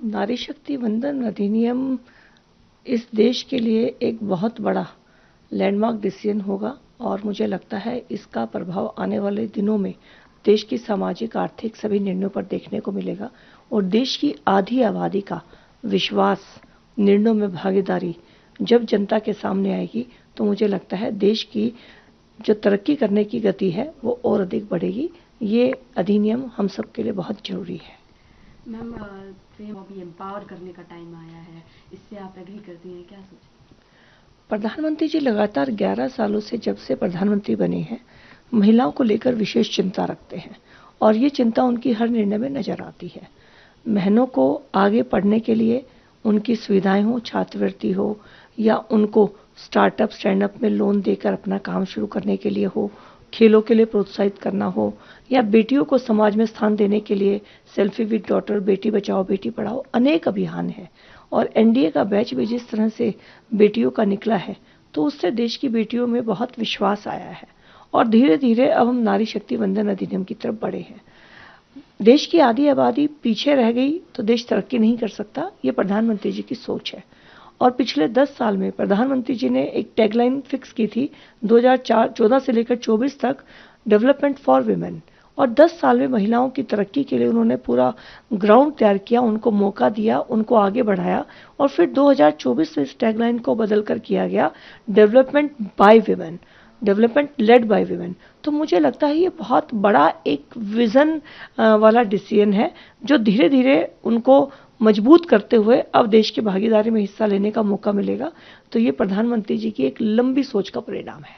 नारी शक्ति वंदन अधिनियम इस देश के लिए एक बहुत बड़ा लैंडमार्क डिसीजन होगा और मुझे लगता है इसका प्रभाव आने वाले दिनों में देश की सामाजिक आर्थिक सभी निर्णयों पर देखने को मिलेगा और देश की आधी आबादी का विश्वास, निर्णयों में भागीदारी जब जनता के सामने आएगी तो मुझे लगता है देश की जो तरक्की करने की गति है वो और अधिक बढ़ेगी। ये अधिनियम हम सब के लिए बहुत जरूरी है। मैम, अभी एम्पावर करने का टाइम आया है, इससे आप एग्री करती हैं? क्या सोचते हैं? प्रधानमंत्री जी लगातार 11 सालों से जब से प्रधानमंत्री बने हैं महिलाओं को लेकर विशेष चिंता रखते हैं और ये चिंता उनकी हर निर्णय में नजर आती है। बहनों को आगे पढ़ने के लिए उनकी सुविधाएं हो, छात्रवृत्ति हो या उनको स्टार्टअप स्टैंड अप में लोन देकर अपना काम शुरू करने के लिए हो, खेलों के लिए प्रोत्साहित करना हो या बेटियों को समाज में स्थान देने के लिए selfie with daughter, Beti Bachao Beti Padhao अनेक अभियान हैं और एनडीए का बैच भी जिस तरह से बेटियों का निकला है तो उससे देश की बेटियों में बहुत विश्वास आया है और धीरे धीरे अब हम नारी शक्ति वंदन अधिनियम की तरफ बढ़े हैं। देश की आधी आबादी पीछे रह गई तो देश तरक्की नहीं कर सकता, ये प्रधानमंत्री जी की सोच है। और पिछले 10 साल में प्रधानमंत्री जी ने एक टैगलाइन फिक्स की थी 2014 से लेकर 24 तक, डेवलपमेंट फॉर विमेन, और 10 साल में महिलाओं की तरक्की के लिए उन्होंने पूरा ग्राउंड तैयार किया, उनको मौका दिया, उनको आगे बढ़ाया और फिर 2024 में इस टैगलाइन को बदलकर किया गया development bye women, development led by women. तो मुझे लगता है ये बहुत बड़ा एक विजन वाला डिसीजन है जो धीरे धीरे उनको मजबूत करते हुए अब देश की भागीदारी में हिस्सा लेने का मौका मिलेगा। तो ये प्रधानमंत्री जी की एक लंबी सोच का परिणाम है।